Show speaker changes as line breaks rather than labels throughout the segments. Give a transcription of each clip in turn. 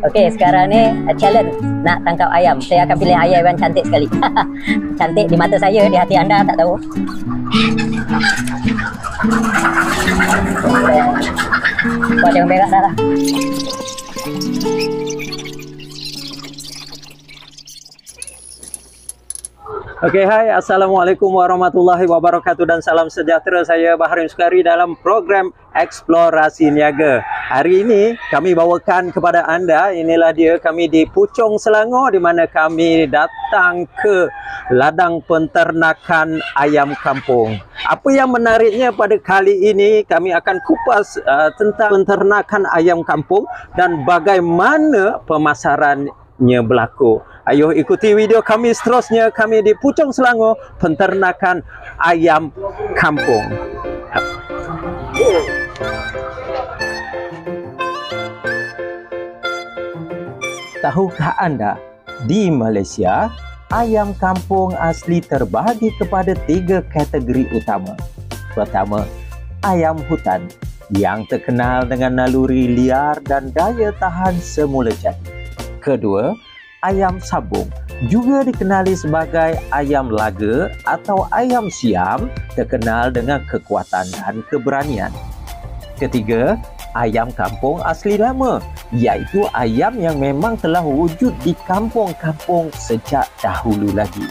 Okey, sekarang ni challenge nak tangkap ayam. Saya akan pilih ayam yang cantik sekali. Cantik di mata saya, di hati anda tak tahu. Buat yang berak dah lah.
Okey, hai, Assalamualaikum warahmatullahi wabarakatuh dan salam sejahtera. Saya Baharudin Sukari dalam program Eksplorasi Niaga. Hari ini kami bawakan kepada anda, inilah dia, kami di Puchong, Selangor, di mana kami datang ke ladang penternakan ayam kampung. Apa yang menariknya pada kali ini, kami akan kupas tentang penternakan ayam kampung dan bagaimana pemasarannya berlaku. Ayuh ikuti video kami seterusnya. Kami di Puchong, Selangor, penternakan ayam kampung. Tahukah anda, di Malaysia, ayam kampung asli terbahagi kepada 3 kategori utama. Pertama, ayam hutan yang terkenal dengan naluri liar dan daya tahan semula jadi. Kedua, ayam sabung, juga dikenali sebagai ayam laga atau ayam siam, terkenal dengan kekuatan dan keberanian. Ketiga, ayam kampung asli lama, iaitu ayam yang memang telah wujud di kampung-kampung sejak dahulu lagi.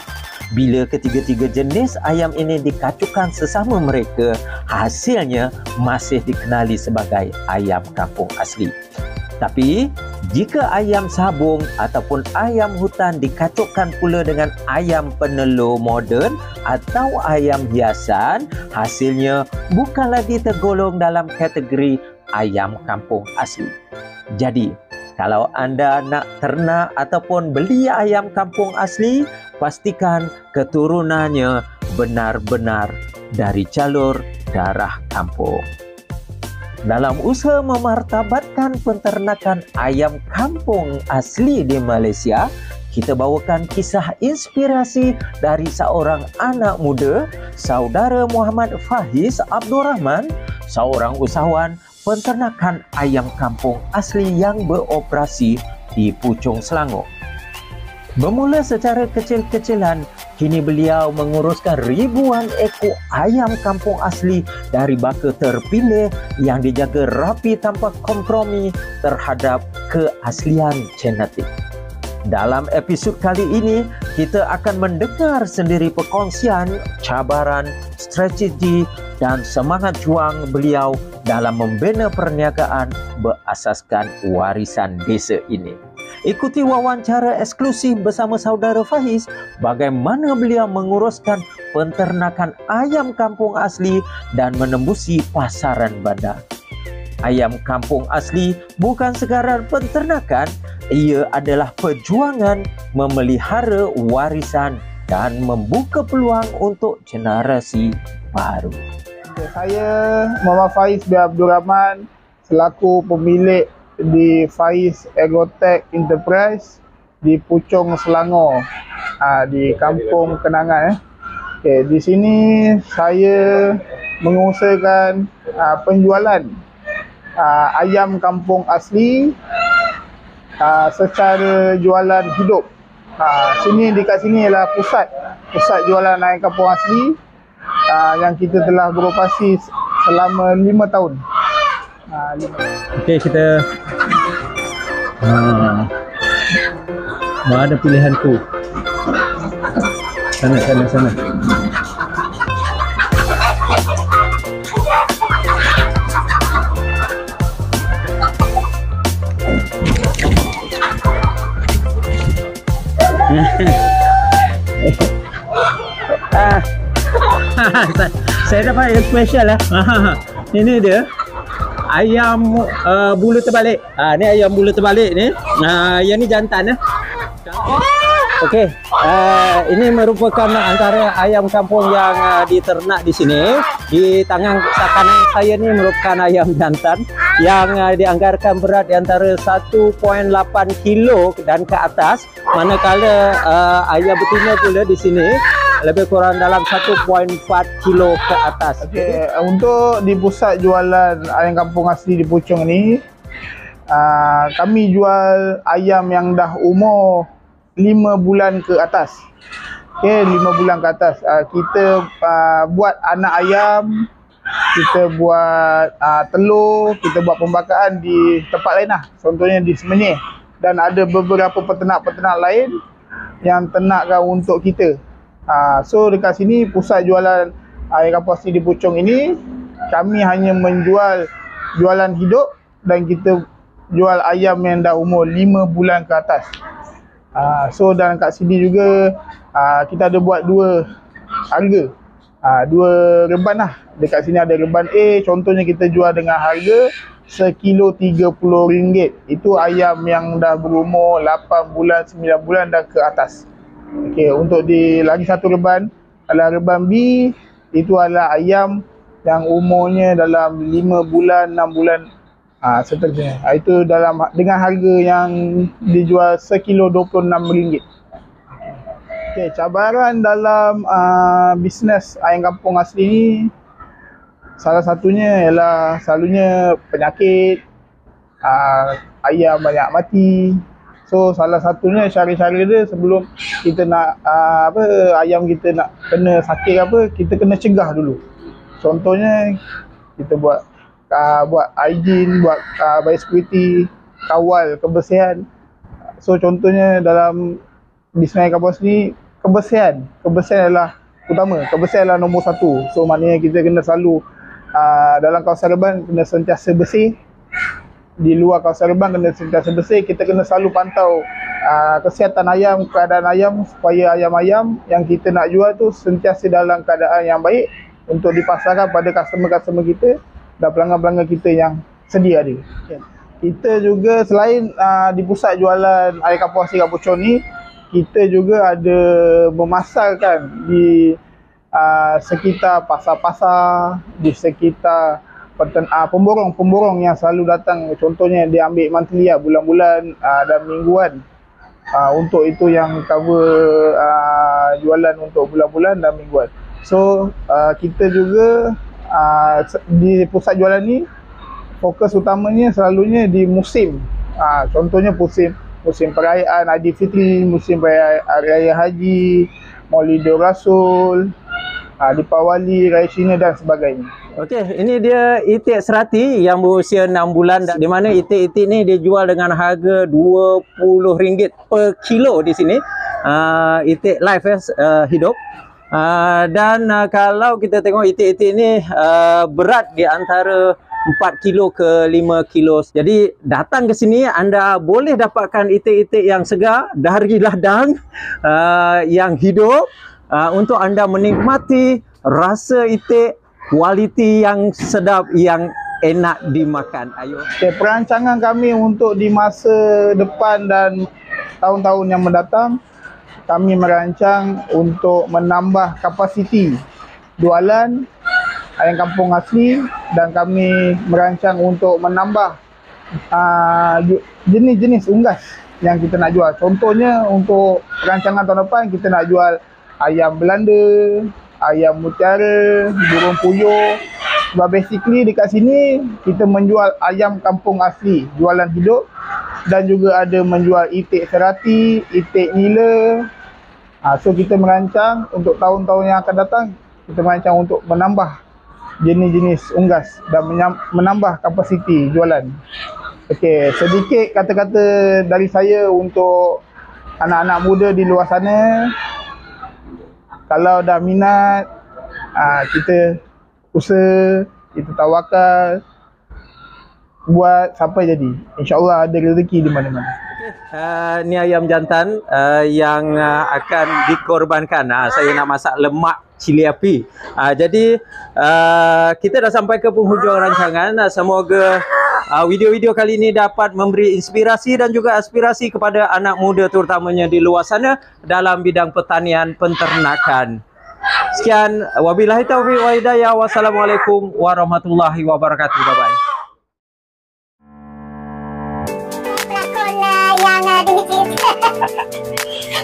Bila ketiga-tiga jenis ayam ini dikacukkan sesama mereka, hasilnya masih dikenali sebagai ayam kampung asli. Tapi, jika ayam sabung ataupun ayam hutan dikacukkan pula dengan ayam penelur moden atau ayam hiasan, hasilnya bukan lagi tergolong dalam kategori ayam kampung asli. Jadi, kalau anda nak ternak ataupun beli ayam kampung asli, pastikan keturunannya benar-benar dari jalur darah kampung. Dalam usaha memartabatkan penternakan ayam kampung asli di Malaysia, kita bawakan kisah inspirasi dari seorang anak muda, saudara Muhammad Faiz Abdul Rahman, seorang usahawan penternakan ayam kampung asli yang beroperasi di Puchong, Selangor. Bermula secara kecil-kecilan, kini beliau menguruskan ribuan ekor ayam kampung asli dari baka terpilih yang dijaga rapi tanpa kompromi terhadap keaslian genetik. Dalam episod kali ini, kita akan mendengar sendiri perkongsian, cabaran, strategi dan semangat juang beliau dalam membina perniagaan berasaskan warisan desa ini. Ikuti wawancara eksklusif bersama saudara Faiz bagaimana beliau menguruskan penternakan ayam kampung asli dan menembusi pasaran bandar. Ayam kampung asli bukan sekadar penternakan, ia adalah perjuangan memelihara warisan dan membuka peluang untuk generasi baru.
Saya Muhammad Faiz bin Abdul Rahman selaku pemilik di Faiz Agrotech Enterprise di Puchong, Selangor, di Kampung Kenangan. Okay, di sini saya mengusahakan penjualan ayam kampung asli secara jualan hidup. Dekat sini ialah pusat jualan ayam kampung asli yang kita telah beroperasi selama 5 tahun.
Okey, kita mana pilihanku? Sana. Saya dapat yang special lah. Ini dia ayam bulu terbalik. Ni ayam bulu terbalik ni. Yang ni jantan. Okey, ini merupakan antara ayam kampung yang diternak di sini. Di tangan kanan saya ni merupakan ayam jantan yang dianggarkan berat di antara 1.8 kilo dan ke atas. Manakala ayam betina pula di sini lebih kurang dalam 1.4 kilo ke atas.
Okey, untuk di pusat jualan ayam kampung asli di Puchong ni, kami jual ayam yang dah umur 5 bulan ke atas. Okey, 5 bulan ke atas. Kita buat anak ayam, kita buat telur, kita buat pembakaran di tempat lain lah. Contohnya di Semenyih. Dan ada beberapa peternak-peternak lain yang ternakkan untuk kita. So dekat sini pusat jualan ayam kampung asli di Puchong ini, kami hanya menjual jualan hidup dan kita jual ayam yang dah umur 5 bulan ke atas. So dan kat sini juga kita ada buat dua harga, dua reban lah. Dekat sini ada reban A, contohnya kita jual dengan harga sekilo RM30. Itu ayam yang dah berumur 8 bulan, 9 bulan dan ke atas. Okey, untuk di lagi satu reban adalah reban B, itu adalah ayam yang umurnya dalam 5 bulan, 6 bulan seterusnya. Itu dalam dengan harga yang dijual sekilo RM26. Okey, cabaran dalam bisnes ayam kampung asli ni salah satunya ialah selalunya penyakit, ayam banyak mati. So salah satunya cara-cara dia sebelum kita nak ayam kita nak kena sakit apa, kita kena cegah dulu. Contohnya kita buat hygiene, buat biosecurity, kawal kebersihan. So contohnya dalam bisnes kampung asli, kebersihan adalah utama, kebersihan adalah nombor 1. So maknanya kita kena selalu dalam kawasan reban kena sentiasa bersih, di luar kawasan reban kena sentiasa bersih. Kita kena selalu pantau kesihatan ayam, keadaan ayam, supaya ayam-ayam yang kita nak jual tu sentiasa dalam keadaan yang baik untuk dipasarkan pada customer-customer kita dan pelanggan-pelanggan kita yang sedia ada. Kita juga selain di pusat jualan ayam kampung asli kat Puchong ni, kita juga ada memasarkan di sekitar pasar-pasar, di sekitar pemborong yang selalu datang. Contohnya dia ambil monthly lah, bulan-bulan dan mingguan. Untuk itu yang cover jualan untuk bulan-bulan dan mingguan. So kita juga di pusat jualan ni fokus utamanya selalunya di musim. Contohnya musim perayaan Aidilfitri, musim raya haji, Maulidur Rasul, Deepawali, Raya Cina dan sebagainya.
Okey, ini dia itik serati yang berusia 6 bulan, di mana itik-itik ni dia jual dengan harga RM20 per kilo di sini. Itik live hidup. Dan kalau kita tengok itik-itik ni berat di antara 4 kilo ke 5 kilo. Jadi datang ke sini anda boleh dapatkan itik-itik yang segar dari ladang yang hidup untuk anda menikmati rasa itik, kualiti yang sedap, yang enak dimakan. Ayo.
Okay, perancangan kami untuk di masa depan dan tahun-tahun yang mendatang, kami merancang untuk menambah kapasiti jualan ayam kampung asli, dan kami merancang untuk menambah jenis-jenis unggas yang kita nak jual. Contohnya untuk rancangan tahun depan kita nak jual ayam Belanda, ayam mutiara, burung puyuh. Sebab basically dekat sini kita menjual ayam kampung asli, jualan hidup, dan juga ada menjual itik serati, itik nila. So kita merancang untuk tahun-tahun yang akan datang, kita merancang untuk menambah jenis-jenis unggas dan menambah kapasiti jualan. Okey, sedikit kata-kata dari saya untuk anak-anak muda di luar sana. Kalau dah minat, kita usaha, kita tawakal, buat sampai jadi. InsyaAllah ada rezeki di mana-mana.
Ni ayam jantan yang akan dikorbankan. Saya nak masak lemak cili api. Jadi kita dah sampai ke penghujung rancangan. Semoga video-video kali ini dapat memberi inspirasi dan juga aspirasi kepada anak muda terutamanya di luar sana dalam bidang pertanian penternakan. Sekian, wabillahi taufiq wa hidayah. Wassalamualaikum warahmatullahi wabarakatuh. Bye-bye.
Yang demikian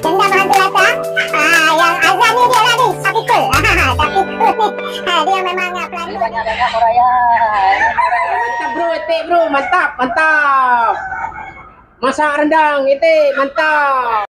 dendam hantu rasa yang azan ni dia lah ni tapi cool Dia memang pelan.
Banyak-banyak Morayan.
Mantap bro, etik bro, mantap, mantap. Masak rendang, etik, mantap.